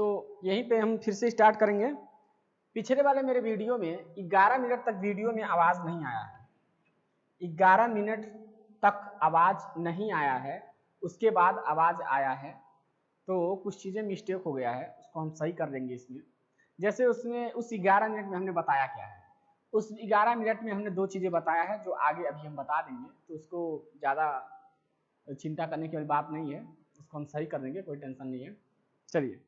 तो यहीं पे हम फिर से स्टार्ट करेंगे। पिछले वाले मेरे वीडियो में 11 मिनट तक वीडियो में आवाज़ नहीं आया है, 11 मिनट तक आवाज़ नहीं आया है, उसके बाद आवाज़ आया है। तो कुछ चीज़ें मिस्टेक हो गया है, उसको हम सही कर देंगे इसमें। जैसे उसमें उस 11 मिनट में हमने बताया क्या है, उस 11 मिनट में हमने 2 चीज़ें बताया है जो आगे अभी हम बता देंगे, तो उसको ज़्यादा चिंता करने की बात नहीं है, इसको हम सही कर देंगे, कोई टेंशन नहीं है। चलिए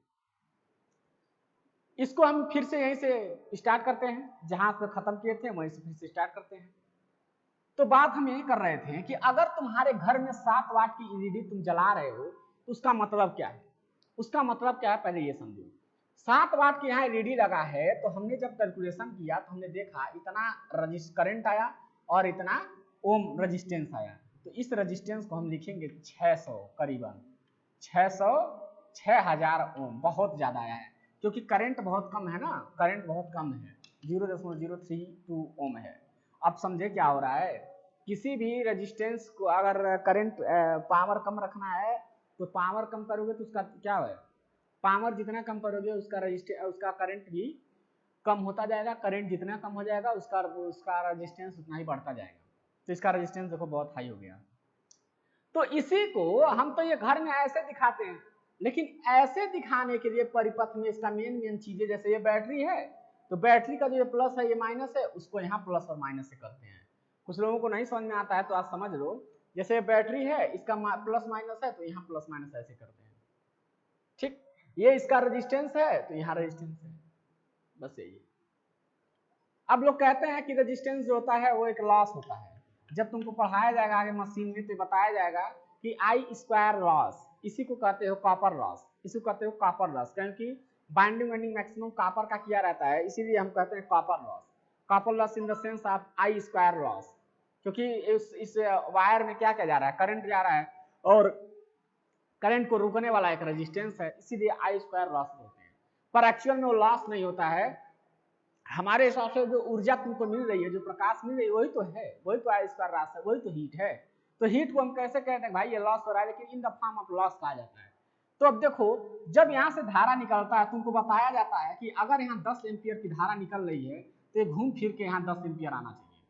इसको हम फिर से यहीं से स्टार्ट करते हैं, जहां से खत्म किए थे वहीं से फिर से स्टार्ट करते हैं। तो बात हम यही कर रहे थे कि अगर तुम्हारे घर में 7 वाट की एलईडी तुम जला रहे हो तो उसका मतलब क्या है, उसका मतलब क्या है पहले ये समझो। 7 वाट के यहाँ एलईडी लगा है, तो हमने जब कैलकुलेशन किया तो हमने देखा इतना करंट आया और इतना ओम रेजिस्टेंस आया। तो इस रेजिस्टेंस को हम लिखेंगे 600, करीबन 6000 ओम, बहुत ज्यादा आया है क्योंकि करंट बहुत कम है ना, करंट बहुत कम है, 0.032 ओम है। अब समझे क्या हो रहा है, किसी भी रेजिस्टेंस को अगर करंट पावर कम रखना है तो पावर कम करोगे तो उसका क्या है, पावर जितना कम करोगे उसका करंट भी कम होता जाएगा, करंट जितना कम हो जाएगा उसका रेजिस्टेंस उतना ही बढ़ता जाएगा। तो इसका रेजिस्टेंस देखो बहुत हाई हो गया। तो इसी को हम तो ये घर में ऐसे दिखाते हैं, लेकिन ऐसे दिखाने के लिए परिपथ में इसका मेन चीजें, जैसे ये बैटरी है तो बैटरी का जो ये प्लस है ये माइनस है, उसको यहाँ प्लस और माइनस से करते हैं। कुछ लोगों को नहीं समझ में आता है तो आप समझ लो, जैसे बैटरी है इसका प्लस माइनस है तो यहाँ प्लस माइनस ऐसे करते हैं, ठीक। ये इसका रेजिस्टेंस है तो यहाँ रेजिस्टेंस है, बस यही है। अब लोग कहते हैं कि रेजिस्टेंस जो होता है वो एक लॉस होता है। जब तुमको पढ़ाया जाएगा आगे मशीन में तो बताया जाएगा कि आई स्क्वायर लॉस, इसी को कहते हो कॉपर लॉस, इसी को कहते हो कॉपर लॉस, क्योंकि बाइंडिंग मैक्सिमम कॉपर का किया रहता है, इसीलिए हम कहते हैं copper loss. Copper loss in the sense of I square loss, क्योंकि इस वायर में क्या क्या जा रहा है, करंट जा रहा है और करंट को रोकने वाला एक रेजिस्टेंस है, इसीलिए आई स्क्वायर लॉस बोलते हैं। पर एक्चुअल में वो लॉस नहीं होता है, हमारे हिसाब से जो ऊर्जा तुमको मिल रही है, जो प्रकाश मिल रही है वही तो है, वही तो आई स्क्वायर लॉस है, वही तो हीट है। तो हीट को हम कैसे कहते हैं भाई ये लॉस हो रहा है, लेकिन in the form of loss कहा जाता है। तो अब देखो जब यहाँ से धारा निकलता है, तुमको बताया जाता है कि अगर यहाँ 10 एम्पियर की धारा निकल रही है तो ये घूम फिर के यहाँ 10 एम्पियर आना चाहिए।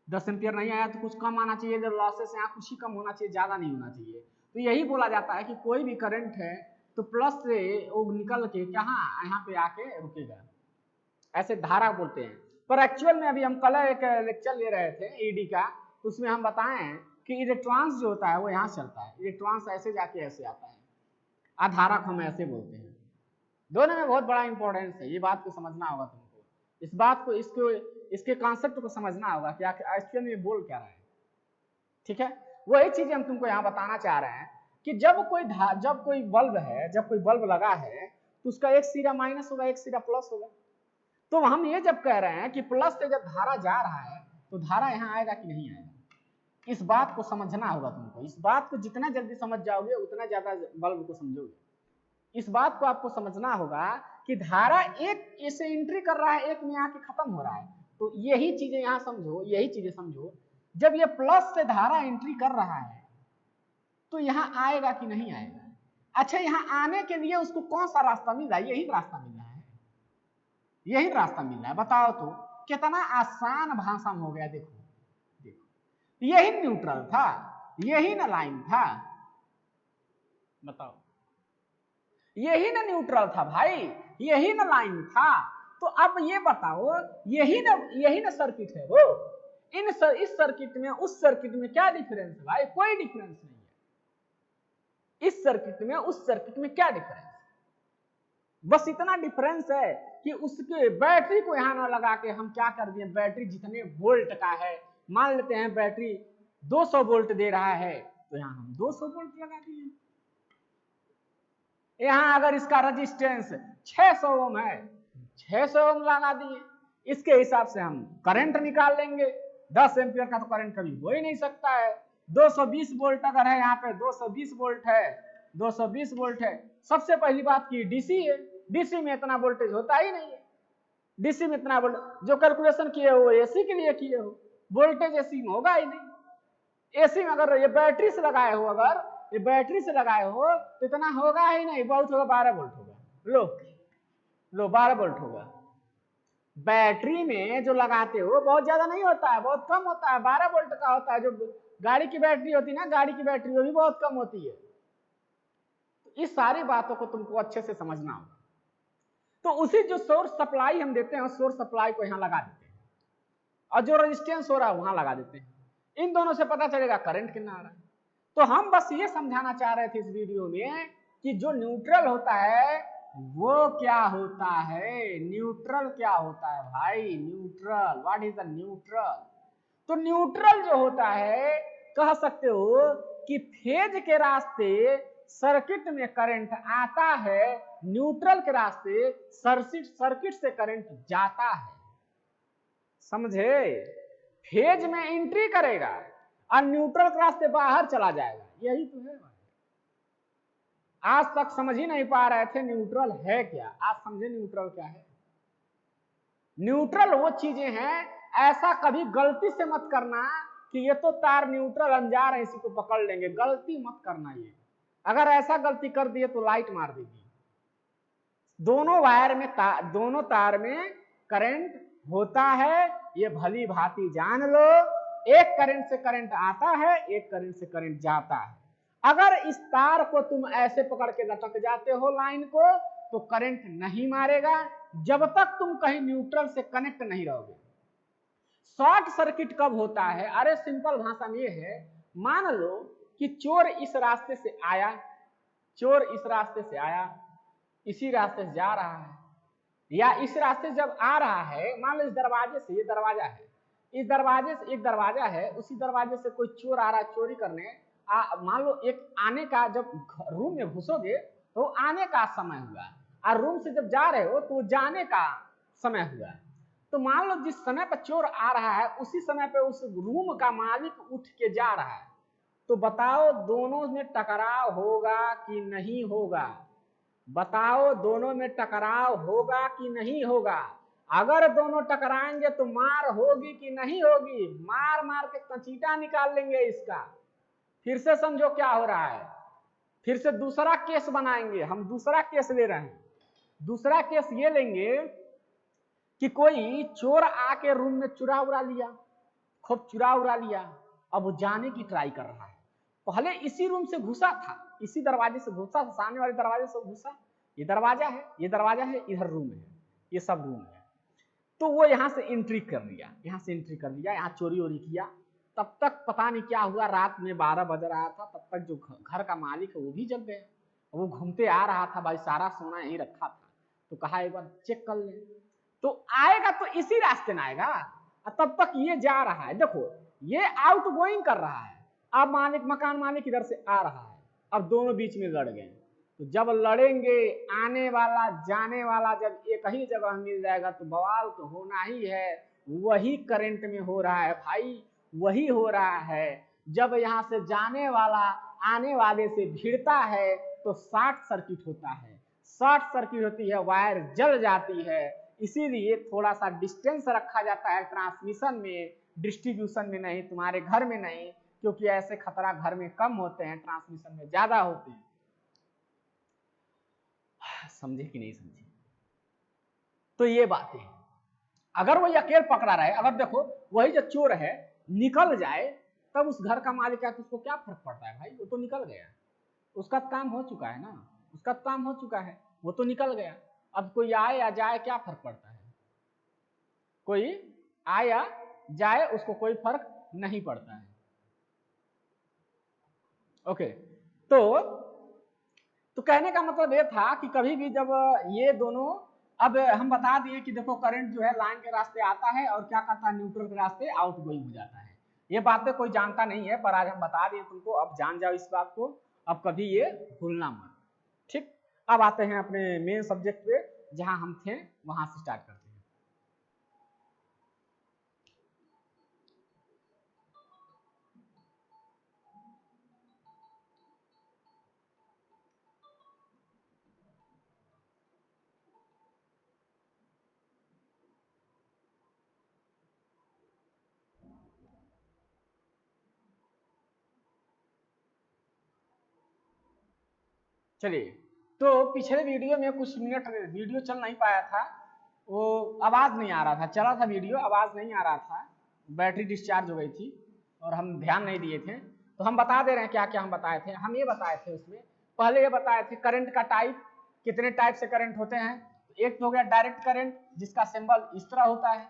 10 एम्पियर नहीं आया तो कुछ कम आना चाहिए, जब लॉसेस यहाँ कुछ ही कम होना चाहिए, ज्यादा नहीं होना चाहिए। तो यही बोला जाता है कि कोई भी करंट है तो प्लस से वो निकल के कहाँ यहाँ पे आके रुकेगा, ऐसे धारा बोलते हैं। पर एक्चुअल में अभी हम कल एक लेक्चर ले रहे थे ईडी का, तो उसमें हम बताएं कि इलेक्ट्रॉन्स जो होता है वो यहाँ चलता है, इलेक्ट्रॉन्स ऐसे जाके ऐसे आता है, आधारा को हम ऐसे बोलते हैं। दोनों में बहुत बड़ा इंपॉर्टेंस है, ये बात को समझना होगा तुमको, इस बात को इसके कॉन्सेप्ट को समझना होगा कि एक्चुअल में बोल क्या रहा है, ठीक है। वही चीज हम तुमको यहाँ बताना चाह रहे हैं कि जब कोई बल्ब है, जब कोई बल्ब लगा है तो उसका एक सिरा माइनस होगा, एक सिरा प्लस होगा। तो हम ये जब कह रहे हैं कि प्लस से जब धारा जा रहा है तो धारा यहाँ आएगा कि नहीं आएगा, इस बात को समझना होगा तुमको। इस बात को जितना जल्दी समझ जाओगे उतना ज्यादा बल्ब को समझोगे। इस बात को आपको समझना होगा कि धारा एक ऐसे एंट्री कर रहा है, एक में आके खत्म हो रहा है। तो यही चीजें यहाँ समझो, यही चीजें समझो, जब ये प्लस से धारा एंट्री कर रहा है तो यहाँ आएगा कि नहीं आएगा। अच्छा यहाँ आने के लिए उसको कौन सा रास्ता मिल रहा है, यही रास्ता मिल रहा है, यही रास्ता मिल रहा है। बताओ तो कितना आसान भाषा में हो गया। देखो देखो यही न्यूट्रल था, यही ना लाइन था, बताओ यही ना न्यूट्रल था भाई, यही ना लाइन था। तो अब ये बताओ यही ना सर्किट है वो, इस सर्किट में उस सर्किट में क्या डिफरेंस है भाई, कोई डिफरेंस नहीं है। इस सर्किट में उस सर्किट में क्या डिफरेंस, बस इतना डिफरेंस है कि उसके बैटरी को यहां ना लगा के हम क्या कर दिए, बैटरी जितने वोल्ट का है, मान लेते हैं बैटरी 200 वोल्ट दे रहा है तो यहां हम 200 वोल्ट लगा दिए। यहां अगर इसका रेजिस्टेंस 600 ओम है, 600 ओम लगा दिए। इसके हिसाब से हम करंट निकाल लेंगे, 10 एम्पियर का तो करंट कभी हो ही नहीं सकता है। 220 वोल्ट अगर है, यहाँ पे 220 वोल्ट है, 220 वोल्ट है। सबसे पहली बात की डीसी है, डीसी में इतना वोल्टेज होता ही नहीं है। डीसी में इतना वोल्ट जो कैलकुलेशन किए हो एसी के लिए किए हो, वोल्टेज एसी में होगा ही नहीं। एसी में अगर ये बैटरी से लगाए हो, अगर ये बैटरी से लगाए हो तो इतना होगा ही नहीं, बहुत होगा 12 वोल्ट होगा, लो लो 12 वोल्ट होगा। बैटरी में जो लगाते हो बहुत ज्यादा नहीं होता है, बहुत कम होता है, 12 वोल्ट का होता है। जो गाड़ी की बैटरी होती है ना, गाड़ी की बैटरी वो भी बहुत कम होती है। तो इस सारी बातों को तुमको अच्छे से समझना होगा। तो उसी जो सोर्स सप्लाई हम देते हैं, सोर्स सप्लाई को यहाँ लगा देते हैं, और जो रेजिस्टेंस हो रहा है वहां लगा देते हैं। इन दोनों से पता चलेगा करंट कितना आ रहा है। तो हम बस ये समझाना चाह रहे थे इस वीडियो में कि जो न्यूट्रल होता है वो क्या होता है। न्यूट्रल क्या होता है भाई? Neutral, what is the neutral? तो न्यूट्रल जो होता है, कह सकते हो कि फेज के रास्ते सर्किट में करंट आता है, न्यूट्रल के रास्ते सर्किट से करंट जाता है। समझे? फेज में एंट्री करेगा और न्यूट्रल के रास्ते बाहर चला जाएगा, यही तो है। आज तक समझ ही नहीं पा रहे थे न्यूट्रल है क्या, आज समझे न्यूट्रल क्या है। न्यूट्रल वो चीजें हैं, ऐसा कभी गलती से मत करना कि ये तो तार न्यूट्रल अंजार है इसी को पकड़ लेंगे, गलती मत करना। ये अगर ऐसा गलती कर दिए तो लाइट मार देगी। दोनों वायर में दोनों तार में करंट होता है, ये भली भांति जान लो। एक करंट से करंट आता है, एक करंट से करंट जाता है। अगर इस तार को तुम ऐसे पकड़ के लटक जाते हो लाइन को, तो करंट नहीं मारेगा जब तक तुम कहीं न्यूट्रल से कनेक्ट नहीं रहोगे। शॉर्ट सर्किट कब होता है? अरे सिंपल भाषा में ये है, मान लो कि चोर इस रास्ते से आया, चोर इस रास्ते से आया, इसी रास्ते से जा रहा है, या इस रास्ते जब आ रहा है, मान लो इस दरवाजे से, ये दरवाजा है, इस दरवाजे से एक दरवाजा है, उसी दरवाजे से कोई चोर आ रहा है चोरी करने। मान लो एक आने का, जब रूम में घुसोगे तो आने का समय हुआ, और रूम से जब जा रहे हो तो जाने का समय हुआ। तो मान लो जिस समय पर चोर आ रहा है उसी समय पर उस रूम का मालिक उठ के जा रहा है, तो बताओ दोनों में टकराव होगा कि नहीं होगा? बताओ दोनों में टकराव होगा कि नहीं होगा? अगर दोनों टकराएंगे तो मार होगी कि नहीं होगी? मार मार के कचीटा निकाल लेंगे इसका। फिर से समझो क्या हो रहा है, फिर से दूसरा केस बनाएंगे। हम दूसरा केस ले रहे हैं। दूसरा केस ये लेंगे कि कोई चोर आके रूम में चुरा उड़ा लिया, खूब चुरा उड़ा लिया, अब वो जाने की ट्राई कर रहा है। पहले इसी रूम से घुसा था, इसी दरवाजे से घुसा, सामने वाले दरवाजे से घुसा, ये दरवाजा है, ये दरवाजा है, इधर रूम है, ये सब रूम है। तो वो यहाँ से एंट्री कर लिया, यहाँ से एंट्री कर लिया, यहाँ चोरी वोरी किया। तब तक पता नहीं क्या हुआ, रात में 12 बज रहा था, तब तक जो घर का मालिक है वो भी जग गया। वो घूमते आ रहा था, भाई सारा सोना यहीं रखा था, तो कहा एक बार चेक कर ले। तो आएगा तो इसी रास्ते में आएगा, तब तक ये जा रहा है। देखो ये आउट गोइंग कर रहा है, अब मालिक, मकान मालिक इधर से आ रहा है, अब दोनों बीच में लड़ गए। तो जब लड़ेंगे, आने वाला जाने वाला जब एक ही जगह मिल जाएगा तो बवाल तो होना ही है। वही करंट में हो रहा है भाई, वही हो रहा है। जब यहाँ से जाने वाला आने वाले से भिड़ता है तो शॉर्ट सर्किट होता है, शॉर्ट सर्किट होती है, वायर जल जाती है। इसीलिए थोड़ा सा डिस्टेंस रखा जाता है ट्रांसमिशन में, डिस्ट्रीब्यूशन में नहीं, तुम्हारे घर में नहीं, क्योंकि ऐसे खतरा घर में कम होते हैं, ट्रांसमिशन में ज्यादा होते हैं। समझे कि नहीं समझे? तो ये बात है। अगर वही अकेले पकड़ा रहे, अगर देखो वही जो चोर है निकल जाए, तब उस घर का मालिक है तो उसको क्या फर्क पड़ता है भाई? वो तो निकल गया, उसका काम हो चुका है ना, उसका काम हो चुका है, वो तो निकल गया। अब कोई आए या जाए क्या फर्क पड़ता है? कोई आए या जाए उसको कोई फर्क नहीं पड़ता है। ओके, तो कहने का मतलब ये था कि कभी भी जब ये दोनों, अब हम बता दिए कि देखो करंट जो है लाइन के रास्ते आता है और क्या करता है, न्यूट्रल के रास्ते आउट गोइंग हो जाता है। ये बातें कोई जानता नहीं है, पर आज हम बता दिए तुमको, अब जान जाओ इस बात को, अब कभी ये भूलना मत। ठीक, अब आते हैं अपने मेन सब्जेक्ट पे, जहां हम थे वहां से स्टार्ट करते हैं। चलिए, तो पिछले वीडियो में कुछ मिनट वीडियो चल नहीं पाया था, वो आवाज़ नहीं आ रहा था, चला था वीडियो, आवाज़ नहीं आ रहा था, बैटरी डिस्चार्ज हो गई थी और हम ध्यान नहीं दिए थे। तो हम बता दे रहे हैं क्या क्या हम बताए थे। हम ये बताए थे उसमें, पहले ये बताए थे करंट का टाइप, कितने टाइप से करंट होते हैं। एक तो हो गया डायरेक्ट करंट जिसका सिंबल इस तरह होता है,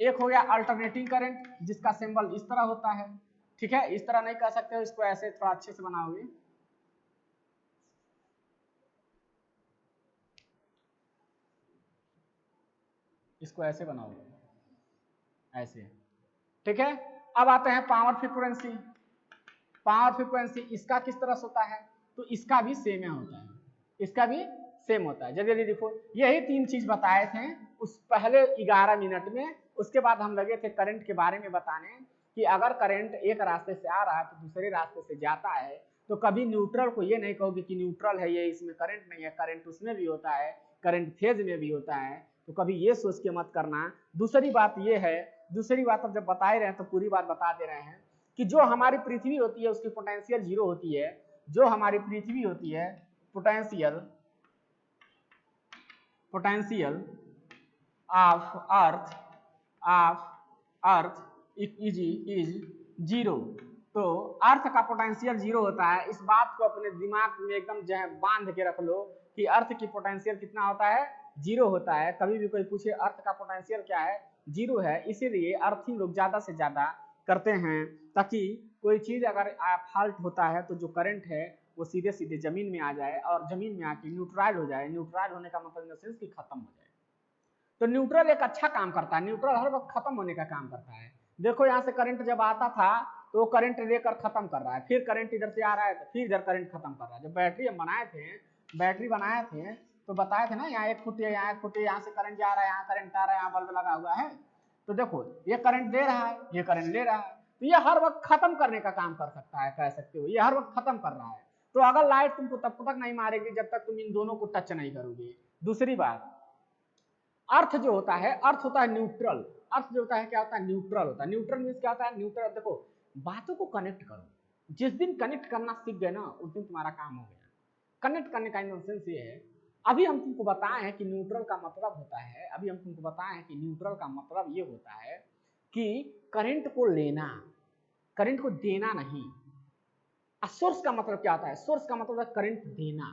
एक हो गया अल्टरनेटिंग करंट जिसका सिंबल इस तरह होता है। ठीक है, इस तरह नहीं कर सकते हो, इसको ऐसे थोड़ा अच्छे से बनाओगे, इसको ऐसे बनाओगे, ऐसे। ठीक है, अब आते हैं पावर फ्रीक्वेंसी। पावर फ्रीक्वेंसी इसका किस तरह से होता है, तो इसका भी सेम होता है, इसका भी सेम होता है। जल्दी जल्दी देखो, यही तीन चीज बताए थे उस पहले 11 मिनट में। उसके बाद हम लगे थे करंट के बारे में बताने कि अगर करंट एक रास्ते से आ रहा है तो दूसरे रास्ते से जाता है, तो कभी न्यूट्रल को ये नहीं कहोगे कि न्यूट्रल है ये, इसमें करंट नहीं है, करंट उसमें भी होता है, करंट फेज में भी होता है, तो कभी ये सोच के मत करना। दूसरी बात ये है, दूसरी बात अब जब बता ही रहे हैं तो पूरी बात बता दे रहे हैं कि जो हमारी पृथ्वी होती है उसकी पोटेंशियल जीरो होती है। जो हमारी पृथ्वी होती है, potential potential of earth is zero. तो अर्थ का पोटेंशियल जीरो होता है। इस बात को अपने दिमाग में एकदम जो है बांध के रख लो कि अर्थ की पोटेंशियल कितना होता है, जीरो होता है। कभी भी कोई पूछे अर्थ का पोटेंशियल क्या है, जीरो है। इसीलिए अर्थिंग लोग ज्यादा से ज्यादा करते हैं, ताकि कोई चीज अगर फॉल्ट होता है तो जो करंट है वो सीधे सीधे जमीन में आ जाए और जमीन में आके न्यूट्रल हो जाए। न्यूट्रल होने का मतलब इन द सेंस कि खत्म हो जाए। तो न्यूट्रल एक अच्छा काम करता है, न्यूट्रल हर वक्त खत्म होने का काम करता है। देखो यहाँ से करंट जब आता था तो वो करंट लेकर खत्म कर रहा है, फिर करंट इधर से आ रहा है तो फिर इधर करंट खत्म कर रहा है। जब बैटरी हम बनाए थे, बैटरी बनाए थे तो बताए थे ना, यहाँ एक फुट है, यहाँ एक फुट है, यहाँ से करंट जा रहा है, यहाँ करंट आ रहा है, यहाँ बल्ब लगा हुआ है। तो देखो ये करंट दे रहा है, ये करंट ले रहा है, तो ये हर वक्त खत्म करने का काम कर सकता है, कह सकते हो ये हर वक्त खत्म कर रहा है। तो अगर लाइट तुमको तब तक नहीं मारेगी जब तक तुम इन दोनों को टच नहीं करोगे। दूसरी बात, अर्थ जो होता है, अर्थ होता है न्यूट्रल। अर्थ जो होता है क्या होता है, न्यूट्रल होता है। न्यूट्रल मीन्स क्या होता है, न्यूट्रल देखो बातों को कनेक्ट करो। जिस दिन कनेक्ट करना सीख गए ना उस दिन तुम्हारा काम हो गया। कनेक्ट करने का सेंस ये है, अभी हम तुमको बताए हैं कि न्यूट्रल का मतलब होता है, अभी हम तुमको बताए हैं कि न्यूट्रल का मतलब ये होता है कि करंट को लेना, करंट को देना नहीं। सोर्स का मतलब क्या होता है, सोर्स का मतलब है करंट देना।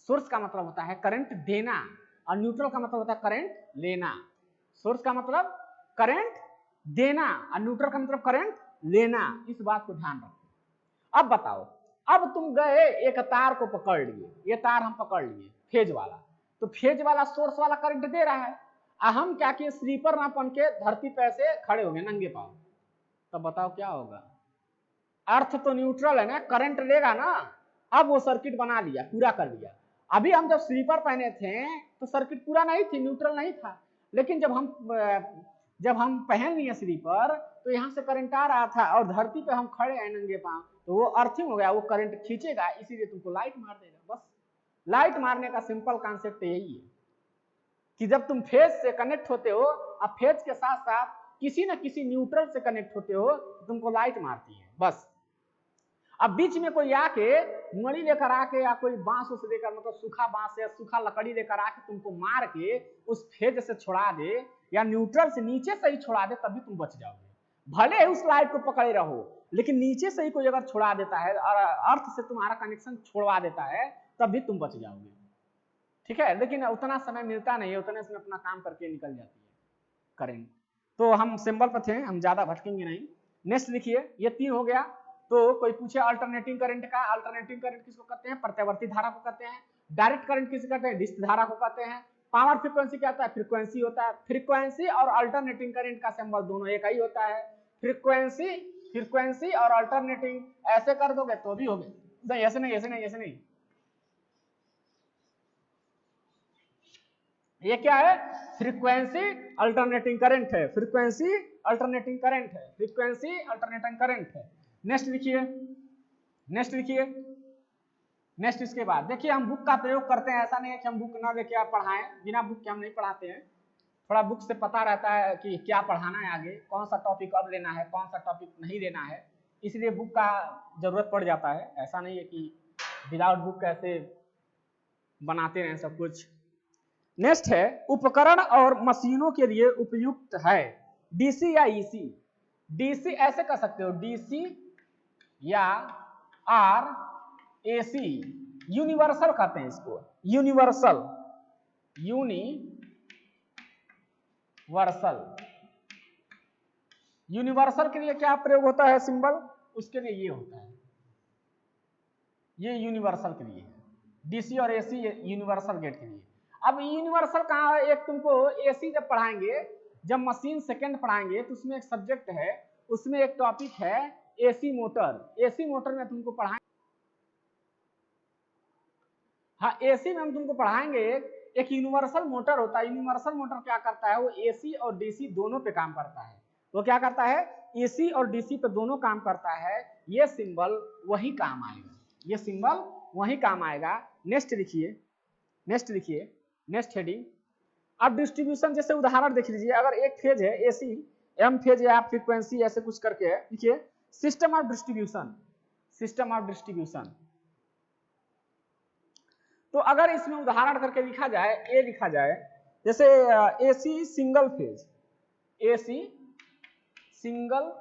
सोर्स का मतलब होता है करंट देना और न्यूट्रल का मतलब होता है करंट लेना। सोर्स का मतलब करंट देना और न्यूट्रल का मतलब करंट लेना। इस बात को ध्यान रखो। अब बताओ, अब तुम गए एक तार को पकड़ लिए, ये तार हम पकड़ लिए फेज वाला, तो फेज वाला सोर्स वाला करंट दे रहा है, हम क्या किए, स्लीपर ना पहन के धरती पे ऐसे खड़े हो गए नंगे पांव, तब बताओ क्या होगा। अर्थ तो न्यूट्रल है ना, करंट लेगा ना। अब वो सर्किट बना लिया, पूरा कर लिया। अभी हम जब स्लीपर पहने थे तो सर्किट पूरा नहीं थी, न्यूट्रल नहीं था। लेकिन जब हम पहन लिए स्लीपर तो यहाँ से करंट आ रहा था और धरती पे हम खड़े हैं नंगे पांव, तो वो अर्थिंग हो गया, वो करंट खींचेगा, इसीलिए तुमको लाइट मार देगा। बस लाइट मारने का सिंपल कॉन्सेप्ट यही है कि जब तुम फेज से कनेक्ट होते हो, अब फेज के साथ साथ किसी न किसी न्यूट्रल से कनेक्ट होते हो, तुमको लाइट मारती है बस। अब बीच में कोई आके मणि लेकर आके या कोई बांस उस लेकर, मतलब सूखा बांस या सूखा लकड़ी लेकर आके तुमको मार के उस फेज से छोड़ा दे या न्यूट्रल से नीचे से ही छोड़ा दे, तभी तुम बच जाओगे। भले उस लाइट को पकड़े रहो, लेकिन नीचे से ही कोई अगर छोड़ा देता है और अर्थ से तुम्हारा कनेक्शन छोड़वा देता है, तब भी तुम बच जाओगे। ठीक है, लेकिन उतना समय मिलता नहीं है, उतने समय अपना काम करके निकल जाती है करेंट। तो हम सिंबल पर थे, हम ज्यादा भटकेंगे नहीं। नेक्स्ट लिखिए, ये 3 हो गया। तो कोई पूछे अल्टरनेटिंग करंट का, अल्टरनेटिंग करंट किसको कहते हैं, प्रत्यावर्ती धारा को कहते हैं। डायरेक्ट करंट किसे कहते हैं, डिस्क धारा को कहते हैं। पावर फ्रीक्वेंसी क्या होता है, फ्रीक्वेंसी होता है। फ्रीक्वेंसी और अल्टरनेटिंग करंट का सिंबल दोनों एक ही होता है। फ्रीक्वेंसी, फ्रीक्वेंसी और अल्टरनेटिंग ऐसे कर दोगे तो भी हो गए, नहीं ऐसे नहीं, ऐसे नहीं, ऐसे नहीं। ये क्या है, फ्रीक्वेंसी अल्टरनेटिंग करंट है, फ्रीक्वेंसी अल्टरनेटिंग करंट है, फ्रीक्वेंसी अल्टरनेटिंग करंट है। नेक्स्ट लिखिए, नेक्स्ट लिखिए, नेक्स्ट इसके बाद देखिए, हम बुक का प्रयोग करते हैं, ऐसा नहीं है कि हम बुक ना लेके आप पढ़ाएं, बिना बुक के हम नहीं पढ़ाते हैं। थोड़ा बुक से पता रहता है कि क्या पढ़ाना है आगे, कौन सा टॉपिक अब लेना है, कौन सा टॉपिक नहीं लेना है, इसलिए बुक का जरूरत पड़ जाता है। ऐसा नहीं है कि विदाउट बुक कैसे बनाते रहें सब कुछ। नेक्स्ट है उपकरण और मशीनों के लिए उपयुक्त है, डीसी या ईसी। डीसी ऐसे कर सकते हो, डीसी या आर एसी, यूनिवर्सल कहते हैं इसको, यूनिवर्सल, यूनिवर्सल के लिए क्या प्रयोग होता है सिंबल, उसके लिए ये होता है, ये यूनिवर्सल के लिए, डीसी और एसी यूनिवर्सल गेट के लिए। अब यूनिवर्सल कहाँ, एक तुमको एसी जब पढ़ाएंगे, जब मशीन सेकंड पढ़ाएंगे तो उसमें एक सब्जेक्ट है, उसमें एक टॉपिक है एसी मोटर। एसी मोटर में तुमको पढ़ाएंगे, हाँ एसी में हम तुमको पढ़ाएंगे एक यूनिवर्सल मोटर होता है। यूनिवर्सल मोटर क्या करता है, वो एसी और डीसी दोनों पे काम करता है। वो क्या करता है, एसी और डीसी पे दोनों काम करता है। ये सिंबल वही काम आएगा, ये सिंबल वही काम आएगा। नेक्स्ट लिखिए, नेक्स्ट लिखिए, नेक्स्ट हेडिंग। अब डिस्ट्रीब्यूशन जैसे उदाहरण देख लीजिए, अगर एक फेज है एसी, एम फेज या फ्रीक्वेंसी ऐसे कुछ करके है, लिखिए system of distribution, system of distribution. तो अगर इसमें उदाहरण करके लिखा जाए, ए लिखा जाए, जैसे AC single phase, AC single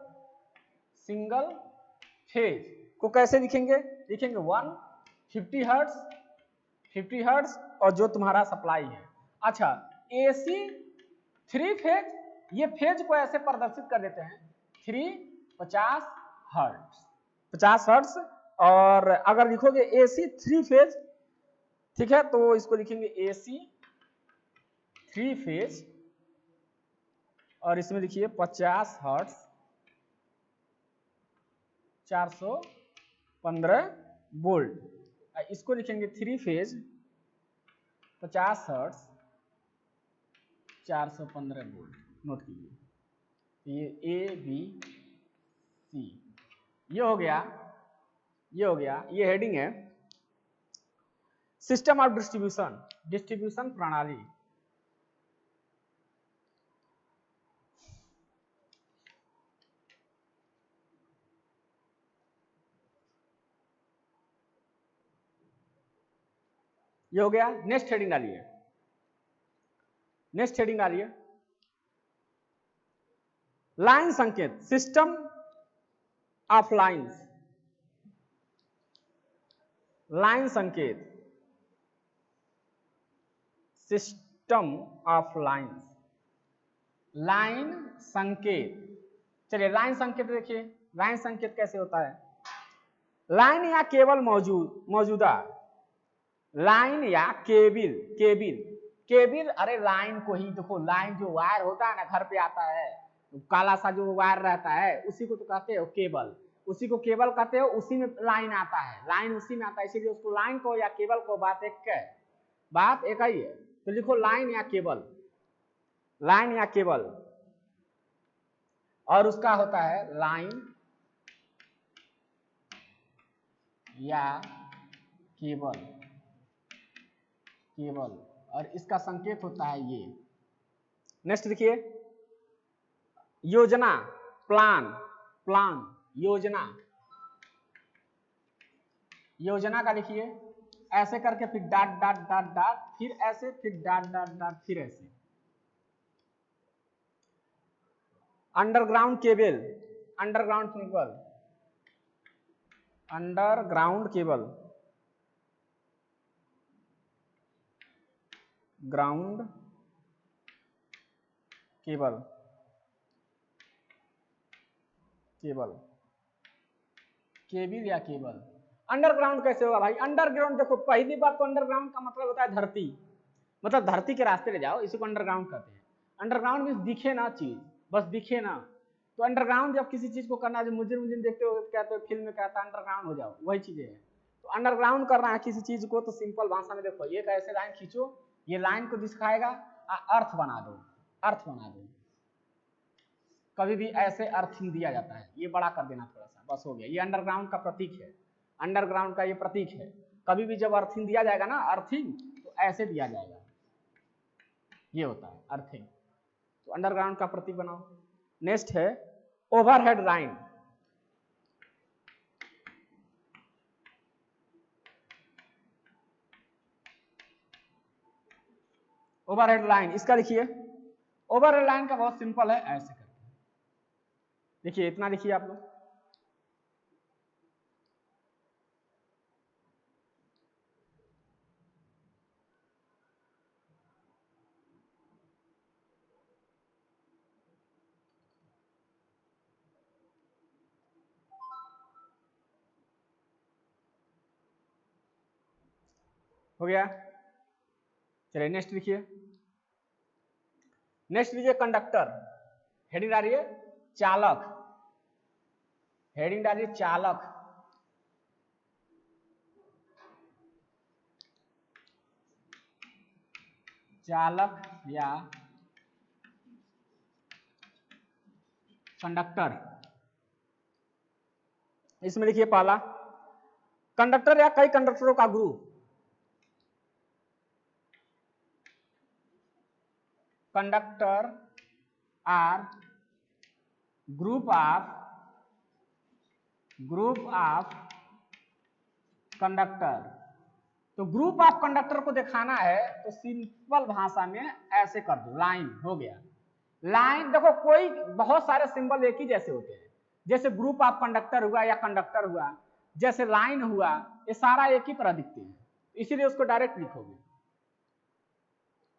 phase को कैसे लिखेंगे, लिखेंगे 150 हर्ट्ज, 50 हर्ट्ज और जो तुम्हारा सप्लाई है। अच्छा एसी 3 फेज, ये फेज को ऐसे प्रदर्शित कर देते हैं 350 हर्ट्ज, 50 हर्ट्ज। और अगर लिखोगे एसी 3 फेज, ठीक है, तो इसको लिखेंगे एसी 3 फेज और इसमें लिखिए 50 हर्ट्ज, 415 वोल्ट। इसको लिखेंगे 3 फेज 50 हर्ट्ज 415 वोल्ट। नोट कीजिए, ये ए बी सी, ये हो गया, ये हो गया, ये हेडिंग है सिस्टम ऑफ डिस्ट्रीब्यूशन, डिस्ट्रीब्यूशन प्रणाली। ये हो गया। नेक्स्ट हेडिंग डालिए, नेक्स्ट हेडिंग डालिए लाइन संकेत, सिस्टम ऑफ लाइंस, लाइन संकेत, सिस्टम ऑफ लाइंस, लाइन संकेत। चलिए लाइन संकेत देखिए, लाइन संकेत कैसे होता है, लाइन या केबल मौजूदा, लाइन या केबिल, केबिल अरे लाइन को ही देखो, लाइन जो वायर होता है ना, घर पे आता है काला सा जो वायर रहता है, उसी को तो कहते हो केबल, उसी को केबल कहते हो, उसी में लाइन आता है, लाइन उसी में आता है, इसीलिए उसको लाइन को या केबल को बात एक है, बात एक ही है। तो लिखो लाइन या केबल, लाइन या केबल, और उसका होता है लाइन या केबल, केबल, और इसका संकेत होता है ये। नेक्स्ट देखिए योजना, प्लान, प्लान, योजना, योजना का लिखिए ऐसे करके, फिर डॉट डॉट डॉट डॉट, फिर ऐसे, फिर डॉट डॉट डॉट, फिर ऐसे। Underground cable, underground cable, underground cable, ground cable, cable, cable या केबल। अंडरग्राउंड कैसे होगा भाई, अंडरग्राउंड देखो, पहली बात तो अंडरग्राउंड का मतलब होता है धरती, मतलब धरती के रास्ते ले जाओ, इसी को अंडरग्राउंड कहते हैं। अंडरग्राउंड मींस दिखे ना चीज, बस दिखे ना। तो अंडरग्राउंड जब किसी चीज को करना है, जो मुझे देखते हो कहते हो फिल्म में कहता है अंडरग्राउंड हो जाओ, वही चीजें है। तो अंडरग्राउंड करना है किसी चीज को, तो सिंपल भाषा में देखो, एक ऐसे लाइन खींचो, ये लाइन को दिखाएगा, अर्थ बना दो, अर्थ बना दो। कभी भी ऐसे अर्थिंग दिया जाता है, ये बड़ा कर देना थोड़ा सा, बस हो गया। ये अंडरग्राउंड का प्रतीक है, अंडरग्राउंड का ये प्रतीक है। कभी भी जब अर्थिंग दिया जाएगा ना, अर्थिंग, तो ऐसे दिया जाएगा, ये होता है अर्थिंग। तो अंडरग्राउंड का प्रतीक बनाओ। नेक्स्ट है ओवरहेड लाइन, ओवरहेड लाइन, इसका देखिए ओवरहेड लाइन का बहुत सिंपल है, ऐसे करके देखिए, इतना देखिए आप लोग, हो गया। चलिए नेक्स्ट लिखिए, नेक्स्ट लिखिए कंडक्टर, हेडिंग डालिए चालक, हेडिंग डालिए चालक, चालक या कंडक्टर। इसमें लिखिए पहला, कंडक्टर या कई कंडक्टरों का group, conductor or group of conductor. तो ग्रुप ऑफ कंडक्टर को दिखाना है तो सिंपल भाषा में ऐसे कर दो, लाइन, हो गया। लाइन देखो, कोई बहुत सारे सिंबल एक ही जैसे होते हैं, जैसे ग्रुप ऑफ कंडक्टर हुआ या कंडक्टर हुआ, जैसे लाइन हुआ, ये सारा एक ही तरह दिखते हैं, इसीलिए उसको डायरेक्ट लिखोगे।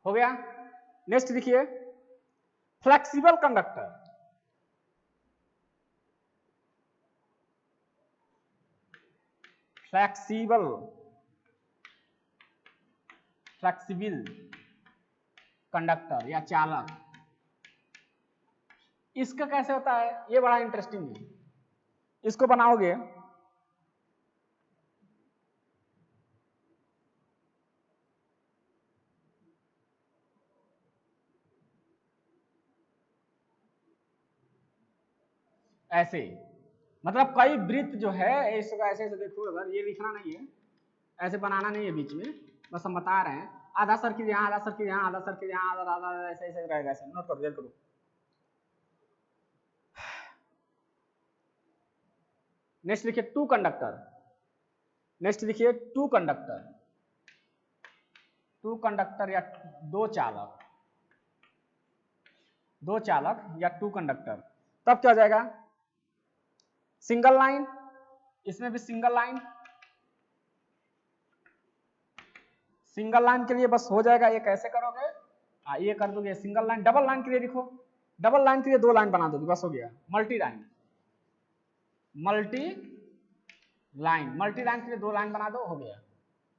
हो गया। नेक्स्ट लिखिए फ्लेक्सिबल कंडक्टर, फ्लेक्सिबल कंडक्टर या चालक। इसका कैसे होता है, ये बड़ा इंटरेस्टिंग है, इसको बनाओगे ऐसे, मतलब कई वृत्त जो है इसका ऐसे ऐसे देखो, अगर ये लिखना नहीं है, ऐसे बनाना नहीं है बीच में, बस हम बता रहे हैं, आधा सर्किल यहाँ, आधा सर्किल यहाँ, आधा सर्किल यहाँ, आधा आधा, ऐसे ऐसे रहेगा, ऐसे नोट करो, करो। नेक्स्ट लिखिए टू कंडक्टर, नेक्स्ट लिखिए टू कंडक्टर, टू कंडक्टर या दो चालक, दो चालक या टू कंडक्टर। तब क्या हो जाएगा, सिंगल लाइन, इसमें भी सिंगल लाइन, सिंगल लाइन के लिए बस हो जाएगा, ये कैसे करोगे, ये कर दोगे सिंगल लाइन। डबल लाइन के लिए लिखो, डबल लाइन के लिए दो लाइन बना दोगे, बस हो गया। Multi line, multi line, multi line के लिए दो लाइन बना दो, हो गया,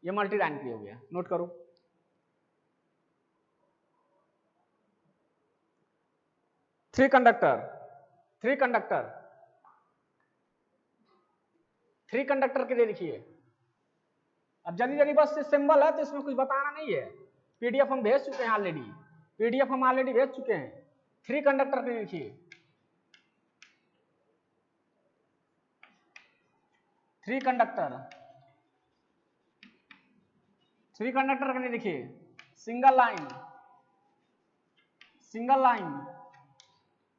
ये मल्टी लाइन के लिए हो गया, नोट करो। Three conductor, three conductor, three conductor के लिए लिखिए, अब जल्दी जल्दी, बस सिंबल है तो इसमें कुछ बताना नहीं है, पीडीएफ हम भेज चुके हैं ऑलरेडी, पीडीएफ हम ऑलरेडी भेज चुके हैं। थ्री कंडक्टर के लिए लिखिए, थ्री कंडक्टर, थ्री कंडक्टर के लिए लिखिए सिंगल लाइन, सिंगल लाइन,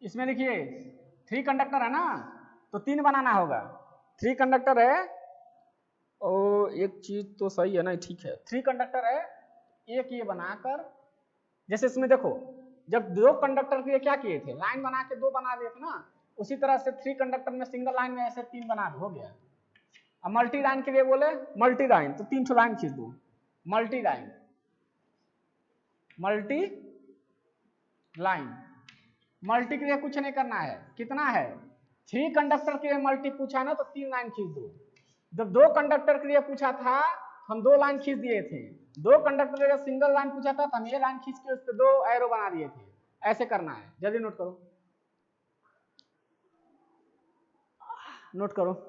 इसमें लिखिए थ्री कंडक्टर है ना, तो तीन बनाना होगा, थ्री कंडक्टर है, और एक चीज तो सही है ना, ठीक है, थ्री कंडक्टर है, एक ये बनाकर, जैसे इसमें देखो, जब दो कंडक्टर के लिए क्या किए थे, लाइन बना के दो बना दिए थे ना, उसी तरह से थ्री कंडक्टर में सिंगल लाइन में ऐसे तीन बना दो, हो गया। अब मल्टी लाइन के लिए बोले मल्टी लाइन, तो तीन ठो लाइन खींच दो, multi line, multi line, multi के लिए कुछ नहीं करना है, कितना है, थ्री कंडक्टर के लिए मल्टी पूछा ना, तो तीन लाइन खींच दो। जब दो कंडक्टर के लिए पूछा था हम दो लाइन खींच दिए थे, दो कंडक्टर के लिए सिंगल लाइन पूछा था तो हम ये लाइन खींच के उस पर दो एरो बना दिए थे, ऐसे करना है, जल्दी नोट करो, नोट करो।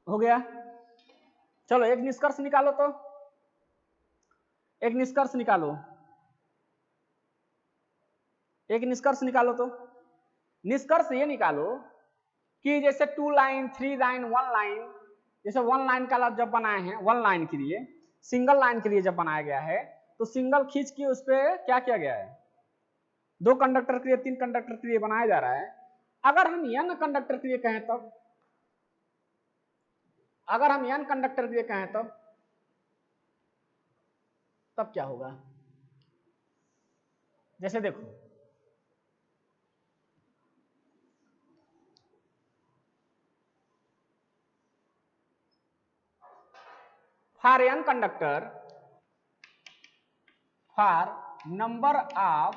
हो गया, चलो एक निष्कर्ष निकालो, तो एक निष्कर्ष निकालो, एक निष्कर्ष निकालो, तो निष्कर्ष ये निकालो कि जैसे two line, three line, one line, जैसे वन लाइन का जब बनाए हैं, वन लाइन के लिए, सिंगल लाइन के लिए जब बनाया गया है तो सिंगल खींच के उस पर क्या किया गया है, 2 कंडक्टर के लिए 3 कंडक्टर के लिए बनाया जा रहा है। अगर हम n कंडक्टर के लिए कहें तब, अगर हम n कंडक्टर के लिए कहें तब क्या होगा? जैसे देखो for n conductor, for number of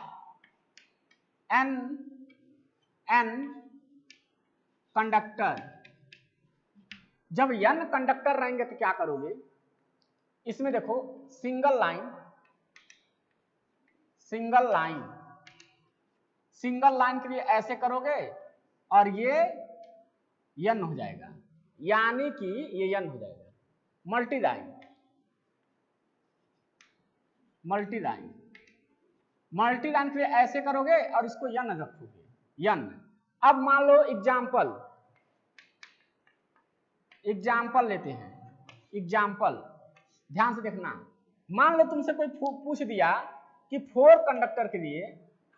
n conductor, जब n कंडक्टर रहेंगे तो क्या करोगे, इसमें देखो single line, single line, single line के लिए ऐसे करोगे और ये n हो जाएगा, यानी कि ये n हो जाएगा। Multi line, multi line, multi line के लिए ऐसे करोगे और इसको n रखोगे, n। अब मान लो एग्जाम्पल, एग्जाम्पल लेते हैं, एग्जाम्पल ध्यान से देखना। मान लो तुमसे कोई पूछ दिया कि 4 कंडक्टर के लिए,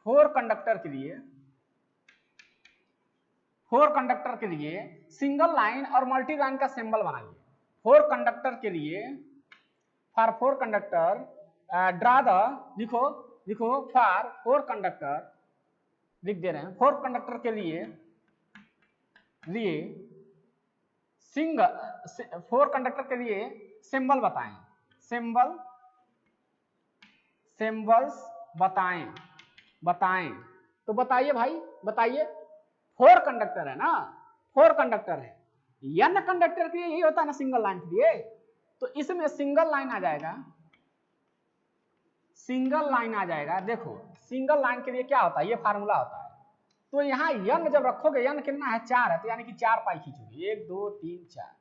4 कंडक्टर के लिए, 4 कंडक्टर के लिए सिंगल लाइन और मल्टी लाइन का सिंबल बनाइए। 4 कंडक्टर के लिए, फॉर 4 कंडक्टर ड्रा द, लिखो लिखो फॉर 4 कंडक्टर, लिख दे रहे हैं 4 कंडक्टर के लिए सिंगल, 4 कंडक्टर के लिए सिंबल बताएं, सिंबल, सिंबल्स बताएं, बताएं। तो बताइए भाई, बताइए। 4 कंडक्टर है ना, 4 कंडक्टर है, n कंडक्टर के लिए यही होता है ना सिंगल लाइन के लिए, तो इसमें सिंगल लाइन आ जाएगा, सिंगल लाइन आ जाएगा। देखो सिंगल लाइन के लिए क्या होता है, ये फार्मूला होता है। तो यहाँ n जब रखोगे, n कितना है 4 है, तो यानी कि 4 पाई खींचोगे, 1 2 3 4।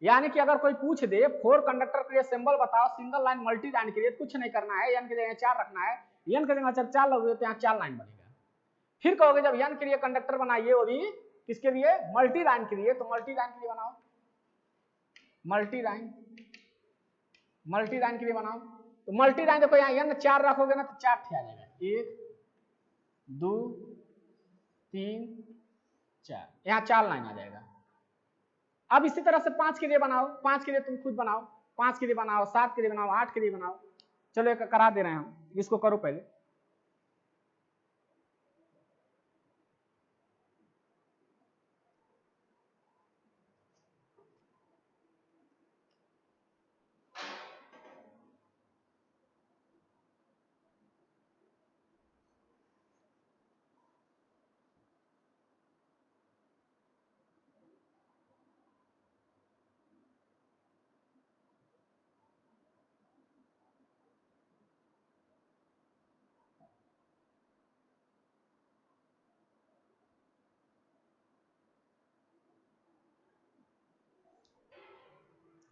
यानी कि अगर कोई पूछ दे 4 कंडक्टर के लिए सिंबल बताओ सिंगल लाइन मल्टी लाइन के लिए, कुछ नहीं करना है, n के जगह 4 रखना है, n के जगह जब 4 लोगे तो यहाँ 4 लाइन बनेगा। फिर कहोगे जब n के लिए कंडक्टर बनाइए, वो भी किसके लिए, मल्टी लाइन के लिए, तो मल्टी लाइन के लिए बनाओ, मल्टी लाइन, मल्टी लाइन के लिए बनाओ। तो मल्टी लाइन देखो यहाँ n 4 रखोगे ना तो 4 ठे आ जाएगा, 1 2 3 4, यहाँ 4 लाइन आ जाएगा। अब इसी तरह से 5 के लिए बनाओ, 5 के लिए तुम खुद बनाओ, 5 के लिए बनाओ, 7 के लिए बनाओ, 8 के लिए बनाओ। चलो एक करा दे रहे हैं हम, इसको करो पहले।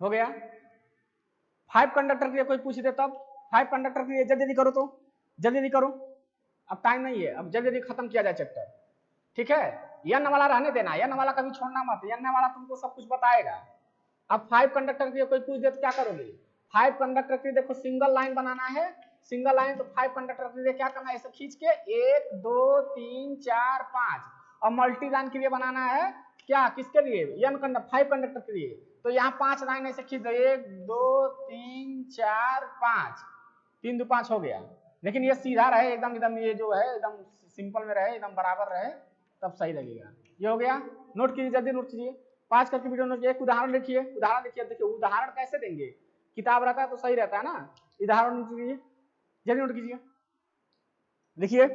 हो गया। 5 कंडक्टर के लिए कोई पूछ दे तब, 5 कंडक्टर के लिए जल्दी जल्दी करो, तो जल्दी जल्दी करो, अब टाइम नहीं है, अब जल्दी जल्दी खत्म किया जाए चैप्टर, ठीक है। n वाला रहने देना, n वाला कभी छोड़ना मत, n वाला तुमको सब कुछ बताएगा। अब 5 कंडक्टर के लिए कोई पूछ दे तो क्या करोगे, 5 कंडक्टर के लिए देखो सिंगल लाइन बनाना है, सिंगल लाइन, तो 5 कंडक्टर के लिए क्या करना है, ऐसे खींच के 1 2 3 4 5। और मल्टी लाइन के लिए बनाना है क्या, किसके लिए, n कंडक्टर, 5 कंडक्टर के लिए, तो यहाँ 5 लाइन ऐसे खींच दो, 1 2 3 4 5, 3 2 5 हो गया। लेकिन ये सीधा रहे एकदम, एकदम ये जो है एकदम सिंपल में रहे, एकदम बराबर रहे, तब सही लगेगा। ये हो गया, नोट कीजिए, जल्दी नोट कीजिए, 5 करके वीडियो नोट कीजिए। एक उदाहरण लिखिए, उदाहरण लिखिए, देखिए उदाहरण कैसे देंगे, किताब रहता है तो सही रहता है ना, उदाहरण नोट कीजिए, जल्दी नोट कीजिए। लिखिए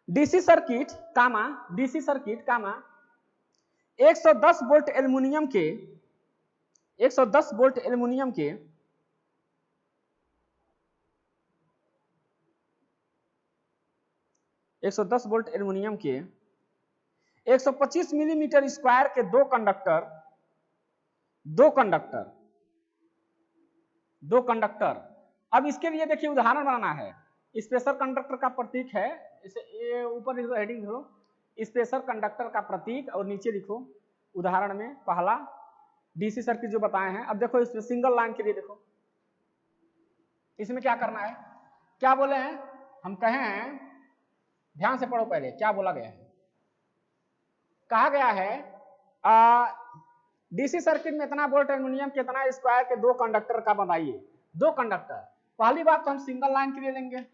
डीसी सर्किट कामा, डीसी सर्किट कामा 110 वोल्ट एल्युमिनियम के, 110 वोल्ट एल्युमिनियम के 110 वोल्ट एल्युमिनियम के 125 मिलीमीटर स्क्वायर के 2 कंडक्टर, 2 कंडक्टर, 2 कंडक्टर। अब इसके लिए देखिए उदाहरण बनाना है, स्पेशल कंडक्टर का प्रतीक है, इसे ऊपर लिखो, हेडिंग लिखो स्पेशल कंडक्टर का प्रतीक, और नीचे लिखो उदाहरण में पहला डीसी सर्किट जो बताए हैं। अब देखो इसमें सिंगल लाइन के लिए देखो, इसमें क्या करना है, क्या बोले हैं, हम कहे हैं, ध्यान से पढ़ो पहले क्या बोला गया है। कहा गया है डीसी सर्किट में इतना वोल्ट एल्यूमिनियम के इतना स्क्वायर के दो कंडक्टर का बनाइए। दो कंडक्टर, पहली बात तो हम सिंगल लाइन के लिए लेंगे,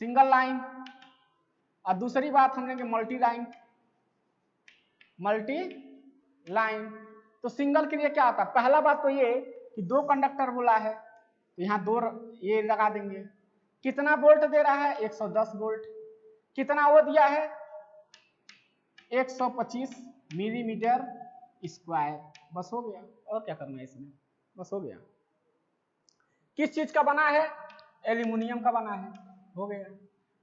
सिंगल लाइन, और दूसरी बात हम लेंगे मल्टी लाइन। मल्टी लाइन तो सिंगल के लिए क्या होता है, पहला बात तो ये कि दो कंडक्टर बोला है तो यहाँ दो ये लगा देंगे। कितना वोल्ट दे रहा है, 110 वोल्ट। कितना वो दिया है, 125 मिलीमीटर स्क्वायर। बस हो गया, और क्या करना है इसमें, बस हो गया। किस चीज का बना है, एल्यूमिनियम का बना है, हो गया।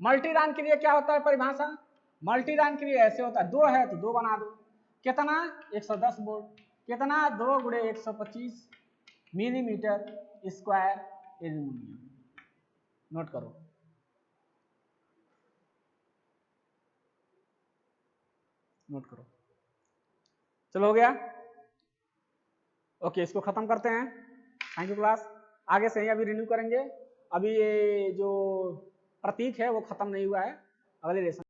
मल्टी लाइन के लिए क्या होता है परिभाषा, मल्टी लाइन के लिए ऐसे होता है, दो है तो दो बना दो। कितना, 110 वोल्ट। कितना, 2 गुणे 125 मिलीमीटर स्क्वायर एल्यूमिनियम। नोट करो। नोट करो, चलो हो गया। ओके, इसको खत्म करते हैं। Thank you class. आगे से ही अभी रिन्यू करेंगे। अभी ये जो प्रतीक है वो खत्म नहीं हुआ है, अगले लेसन